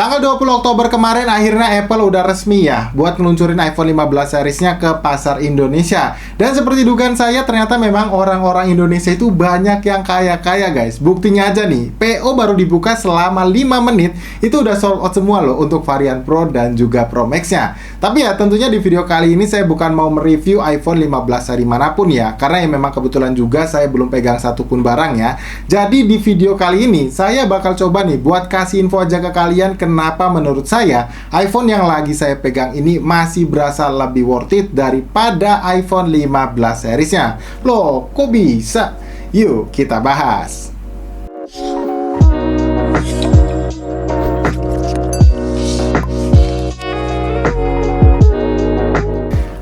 Tanggal 20 Oktober kemarin akhirnya Apple udah resmi ya buat ngeluncurin iPhone 15 seriesnya ke pasar Indonesia. Dan seperti dugaan saya ternyata memang orang-orang Indonesia itu banyak yang kaya-kaya guys. Buktinya aja nih, PO baru dibuka selama 5 menit itu udah sold out semua loh untuk varian Pro dan juga Pro Max-nya. Tapi ya tentunya di video kali ini saya bukan mau mereview iPhone 15 seri manapun ya, karena ya memang kebetulan juga saya belum pegang satupun barang ya. Jadi di video kali ini saya bakal coba nih buat kasih info aja ke kalian kenapa menurut saya iPhone yang lagi saya pegang ini masih berasa lebih worth it daripada iPhone 15 seriesnya. Loh, kok bisa? Yuk kita bahas.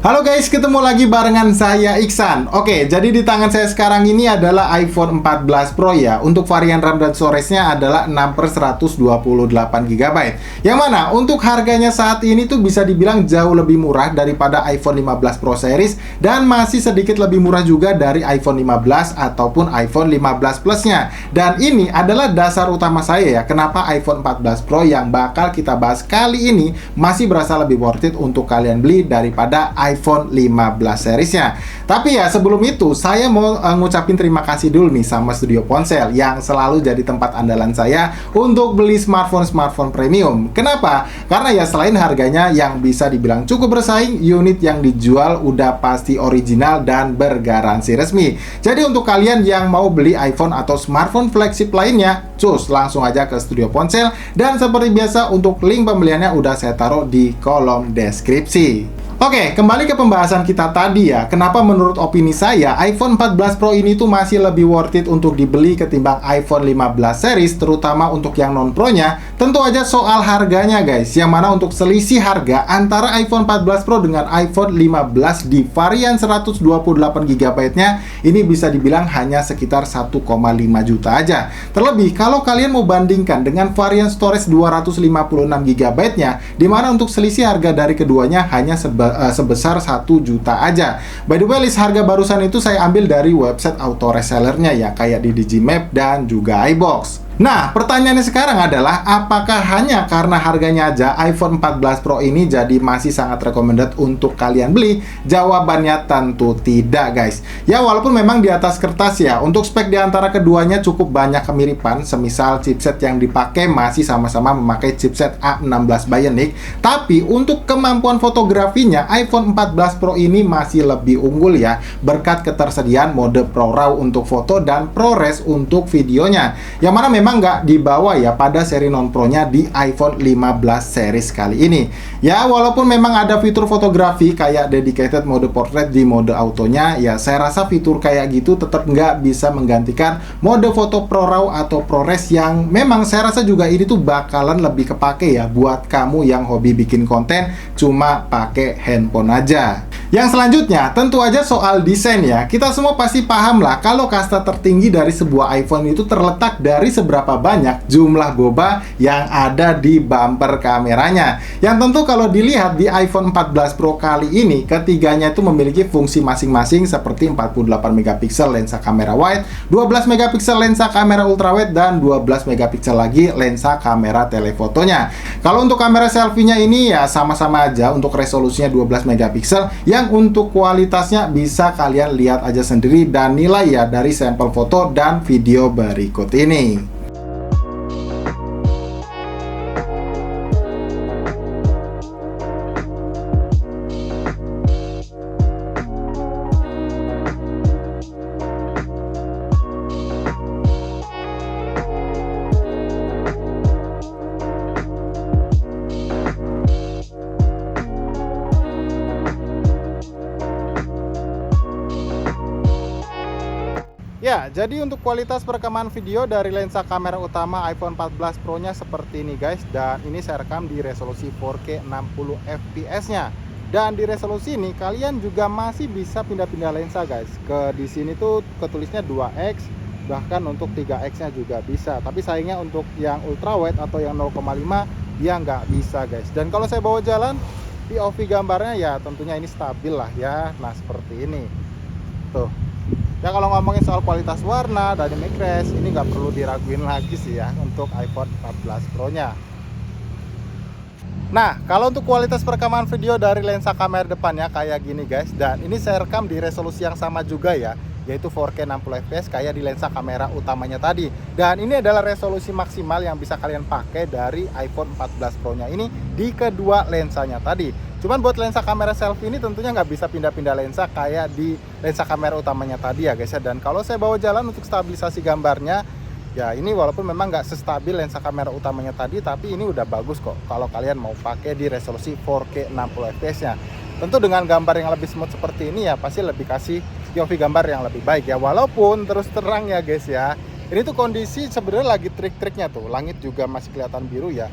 Halo guys, ketemu lagi barengan saya Iksan. Oke, jadi di tangan saya sekarang ini adalah iPhone 14 Pro ya. Untuk varian RAM dan storage-nya adalah 6/128 GB. Yang mana untuk harganya saat ini tuh bisa dibilang jauh lebih murah daripada iPhone 15 Pro series dan masih sedikit lebih murah juga dari iPhone 15 ataupun iPhone 15 Plus-nya. Dan ini adalah dasar utama saya ya, kenapa iPhone 14 Pro yang bakal kita bahas kali ini masih berasa lebih worth it untuk kalian beli daripada iPhone 15 seriesnya. Tapi ya sebelum itu saya mau ngucapin terima kasih dulu nih sama Studio Ponsel yang selalu jadi tempat andalan saya untuk beli smartphone premium. Kenapa? Karena ya selain harganya yang bisa dibilang cukup bersaing, unit yang dijual udah pasti original dan bergaransi resmi. Jadi untuk kalian yang mau beli iPhone atau smartphone flagship lainnya, cus langsung aja ke Studio Ponsel. Dan seperti biasa untuk link pembeliannya udah saya taruh di kolom deskripsi. Oke, kembali ke pembahasan kita tadi ya. Kenapa menurut opini saya iPhone 14 Pro ini tuh masih lebih worth it untuk dibeli ketimbang iPhone 15 series, terutama untuk yang non-Pro-nya. Tentu aja soal harganya guys. Yang mana untuk selisih harga antara iPhone 14 Pro dengan iPhone 15 di varian 128 GB-nya ini bisa dibilang hanya sekitar 1,5 juta aja. Terlebih kalau kalian mau bandingkan dengan varian storage 256 GB-nya, di mana untuk selisih harga dari keduanya hanya sebesar 1 juta aja. By the way, list harga barusan itu saya ambil dari website auto resellernya ya, kayak di Digimap dan juga iBox. Nah, pertanyaannya sekarang adalah apakah hanya karena harganya aja iPhone 14 Pro ini jadi masih sangat recommended untuk kalian beli? Jawabannya tentu tidak guys. Ya walaupun memang di atas kertas ya, untuk spek di antara keduanya cukup banyak kemiripan, semisal chipset yang dipakai masih sama-sama memakai chipset A16 Bionic, tapi untuk kemampuan fotografinya iPhone 14 Pro ini masih lebih unggul ya, berkat ketersediaan mode ProRAW untuk foto dan ProRes untuk videonya. Yang mana memang nggak dibawa ya pada seri non-Pro-nya di iPhone 15 series kali ini. Ya, walaupun memang ada fitur fotografi kayak dedicated mode portrait di mode autonya, ya saya rasa fitur kayak gitu tetap nggak bisa menggantikan mode foto ProRAW atau ProRes yang memang saya rasa juga ini tuh bakalan lebih kepake ya buat kamu yang hobi bikin konten cuma pakai handphone aja. Yang selanjutnya, tentu aja soal desain ya. Kita semua pasti paham lah kalau kasta tertinggi dari sebuah iPhone itu terletak dari seberapa banyak jumlah boba yang ada di bumper kameranya. Yang tentu kalau dilihat di iPhone 14 Pro kali ini, ketiganya itu memiliki fungsi masing-masing seperti 48 megapiksel lensa kamera wide, 12 megapiksel lensa kamera ultrawide, dan 12 megapiksel lagi lensa kamera telefotonya. Kalau untuk kamera selfie-nya ini ya sama-sama aja, untuk resolusinya 12 megapiksel, yang untuk kualitasnya bisa kalian lihat aja sendiri dan nilai ya dari sampel foto dan video berikut ini. Ya, jadi untuk kualitas perekaman video dari lensa kamera utama iPhone 14 Pro-nya seperti ini guys. Dan ini saya rekam di resolusi 4K 60 fps-nya. Dan di resolusi ini kalian juga masih bisa pindah-pindah lensa guys. Di sini tuh ketulisnya 2x, bahkan untuk 3x-nya juga bisa. Tapi sayangnya untuk yang ultrawide atau yang 0,5 dia nggak bisa guys. Dan kalau saya bawa jalan, POV gambarnya ya tentunya ini stabil lah ya. Nah seperti ini tuh. Ya kalau ngomongin soal kualitas warna, dynamic range, ini nggak perlu diraguin lagi sih ya untuk iPhone 14 Pro-nya. Nah, kalau untuk kualitas perekaman video dari lensa kamera depannya kayak gini guys, dan ini saya rekam di resolusi yang sama juga ya, yaitu 4K 60 fps kayak di lensa kamera utamanya tadi. Dan ini adalah resolusi maksimal yang bisa kalian pakai dari iPhone 14 Pro nya ini di kedua lensanya tadi. Cuman buat lensa kamera selfie ini tentunya nggak bisa pindah-pindah lensa kayak di lensa kamera utamanya tadi ya guys ya. Dan kalau saya bawa jalan untuk stabilisasi gambarnya, ya ini walaupun memang nggak sestabil lensa kamera utamanya tadi, tapi ini udah bagus kok kalau kalian mau pakai di resolusi 4K 60 fps nya. Tentu dengan gambar yang lebih smooth seperti ini ya pasti lebih kasih POV gambar yang lebih baik ya. Walaupun terus terang ya guys ya, ini tuh kondisi sebenarnya lagi trik-triknya tuh, langit juga masih kelihatan biru ya.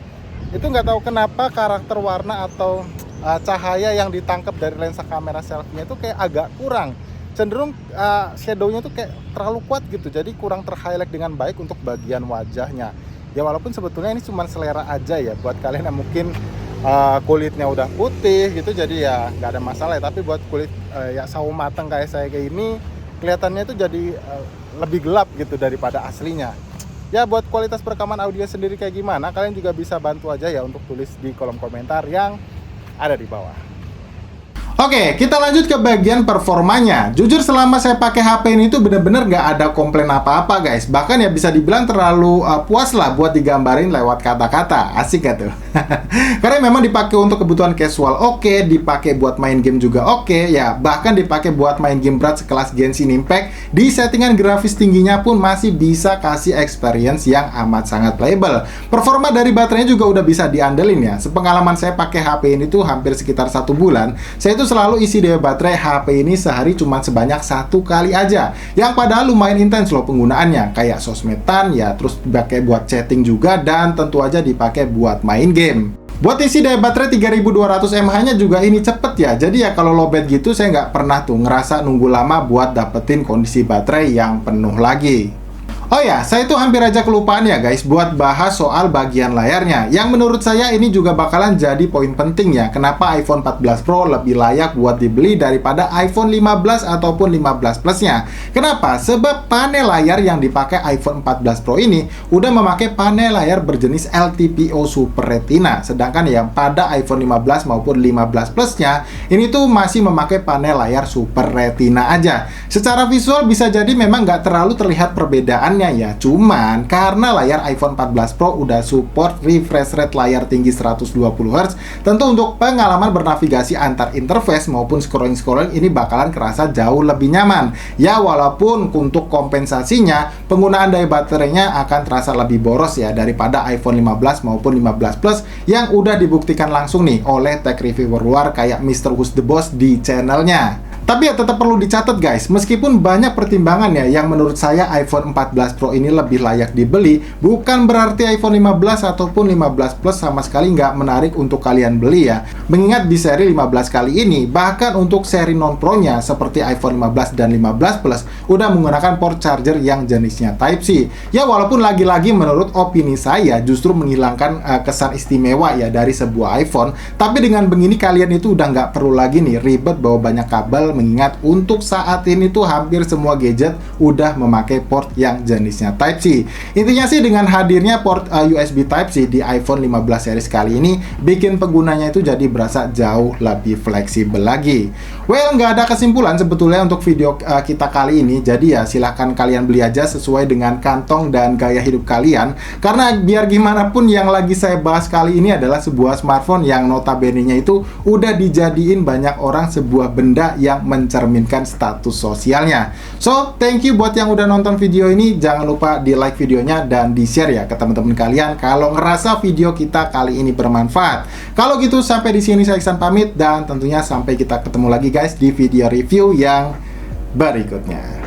Itu nggak tahu kenapa karakter warna atau cahaya yang ditangkap dari lensa kamera selfie-nya itu kayak agak kurang, cenderung shadow-nya tuh kayak terlalu kuat gitu, jadi kurang ter-highlight dengan baik untuk bagian wajahnya. Ya walaupun sebetulnya ini cuma selera aja ya, buat kalian yang mungkin kulitnya udah putih gitu, jadi ya nggak ada masalah ya. Tapi buat kulit ya sawo mateng kayak saya kayak ini, kelihatannya itu jadi lebih gelap gitu daripada aslinya. Ya buat kualitas perekaman audio sendiri kayak gimana, kalian juga bisa bantu aja ya untuk tulis di kolom komentar yang ada di bawah. Oke, kita lanjut ke bagian performanya. Jujur selama saya pakai HP ini tuh bener-bener nggak ada komplain apa-apa guys. Bahkan ya bisa dibilang terlalu puas lah buat digambarin lewat kata-kata. Asik gak tuh? Karena memang dipakai untuk kebutuhan casual oke, dipakai buat main game juga oke, ya bahkan dipakai buat main game berat sekelas Genshin Impact. Di settingan grafis tingginya pun masih bisa kasih experience yang amat sangat playable. Performa dari baterainya juga udah bisa diandelin ya. Sepengalaman saya pakai HP ini tuh hampir sekitar 1 bulan. Saya itu selalu isi daya baterai HP ini sehari cuma sebanyak 1 kali aja, yang padahal lumayan intens loh penggunaannya, kayak sosmedan ya, terus dipakai buat chatting juga, dan tentu aja dipakai buat main game. Buat isi daya baterai 3200 mAh nya juga ini cepet ya, jadi ya kalau lowbat gitu saya nggak pernah tuh ngerasa nunggu lama buat dapetin kondisi baterai yang penuh lagi. Oh ya, saya tuh hampir aja kelupaan ya guys buat bahas soal bagian layarnya, yang menurut saya ini juga bakalan jadi poin penting ya, kenapa iPhone 14 Pro lebih layak buat dibeli daripada iPhone 15 ataupun 15 Plus nya. Kenapa? Sebab panel layar yang dipakai iPhone 14 Pro ini udah memakai panel layar berjenis LTPO Super Retina, sedangkan yang pada iPhone 15 maupun 15 Plus nya ini tuh masih memakai panel layar Super Retina aja. Secara visual bisa jadi memang nggak terlalu terlihat perbedaan ya, cuman karena layar iPhone 14 Pro udah support refresh rate layar tinggi 120 Hz, tentu untuk pengalaman bernavigasi antar interface maupun scrolling ini bakalan kerasa jauh lebih nyaman. Ya walaupun untuk kompensasinya penggunaan daya baterainya akan terasa lebih boros ya daripada iPhone 15 maupun 15 Plus yang udah dibuktikan langsung nih oleh tech reviewer luar kayak Mr. Who's the Boss di channelnya. Tapi ya tetap perlu dicatat guys, meskipun banyak pertimbangan ya yang menurut saya iPhone 14 Pro ini lebih layak dibeli, bukan berarti iPhone 15 ataupun 15 Plus sama sekali nggak menarik untuk kalian beli ya. Mengingat di seri 15 kali ini, bahkan untuk seri non-Pro-nya seperti iPhone 15 dan 15 Plus udah menggunakan port charger yang jenisnya Type-C. Ya walaupun lagi-lagi menurut opini saya justru menghilangkan kesan istimewa ya dari sebuah iPhone, tapi dengan begini kalian itu udah nggak perlu lagi nih ribet bawa banyak kabel, mengingat untuk saat ini tuh hampir semua gadget udah memakai port yang jenisnya Type-C. Intinya sih dengan hadirnya port USB Type-C di iPhone 15 series kali ini bikin penggunanya itu jadi berasa jauh lebih fleksibel lagi. Well, nggak ada kesimpulan sebetulnya untuk video kita kali ini, jadi ya silahkan kalian beli aja sesuai dengan kantong dan gaya hidup kalian, karena biar gimana pun yang lagi saya bahas kali ini adalah sebuah smartphone yang notabene-nya itu udah dijadiin banyak orang sebuah benda yang mencerminkan status sosialnya. So, thank you buat yang udah nonton video ini. Jangan lupa di like videonya dan di share ya ke teman-teman kalian kalau ngerasa video kita kali ini bermanfaat. Kalau gitu sampai di sini saya Iksan pamit, dan tentunya sampai kita ketemu lagi guys di video review yang berikutnya.